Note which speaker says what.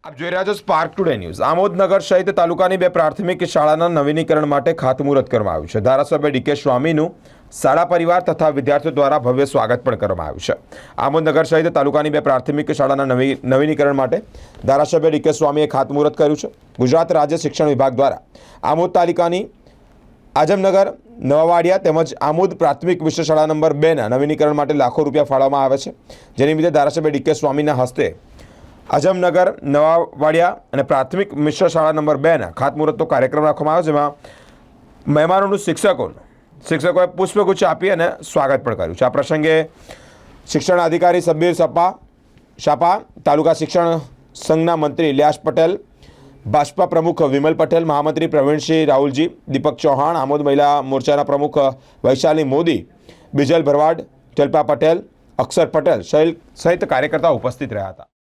Speaker 1: આપ જોઈ રહ્યા છો સ્પાર્ક ટુડે ન્યૂઝ। આમોદનગર સહિત તાલુકાની બે પ્રાથમિક શાળાના નવીનીકરણ માટે ખાતમુહૂર્ત કરવામાં આવ્યું છે। ધારાસભ્ય ડીકે સ્વામીનું શાળા પરિવાર તથા વિદ્યાર્થીઓ દ્વારા ભવ્ય સ્વાગત પણ કરવામાં આવ્યું છે। આમોદનગર સહિત તાલુકાની બે પ્રાથમિક શાળાના નવીનીકરણ માટે ધારાસભ્ય ડીકે સ્વામીએ ખાતમુહૂર્ત કર્યું છે। ગુજરાત રાજ્ય શિક્ષણ વિભાગ દ્વારા આમોદ તાલુકાની આઝમનગર નવાવાડિયા તેમજ આમોદ પ્રાથમિક મિશ્ર શાળા નંબર 2ના નવીનીકરણ માટે લાખો રૂપિયા ફાળવવામાં આવે છે। જેની નિમિત્તે ધારાસભ્ય ડીકે સ્વામીના હસ્તે આઝમનગર નવાવાડિયા અને પ્રાથમિક મિશ્ર શાળા નંબર 2ના ખાતમુહૂર્તનો કાર્યક્રમ રાખવામાં આવ્યો, જેમાં મહેમાનોનું શિક્ષકોએ પુષ્પગુચ્છ આપી અને સ્વાગત પણ કર્યું છે। આ પ્રસંગે શિક્ષણ અધિકારી સબ્બીર શાપા, તાલુકા શિક્ષણ સંઘના મંત્રી ઇલિયાસ પટેલ, ભાજપા પ્રમુખ વિમલ પટેલ, મહામંત્રી પ્રવીણસિંહ રાहुलજી, દીપક ચૌહાણ, આમોદ મહિલા મોરચાના પ્રમુખ વૈશાલી મોદી, બિજલ ભરવાડ, જલ્પા પટેલ, અક્ષર પટેલ સહિત કાર્યકર્તાઓ ઉપસ્થિત રહ્યા હતા।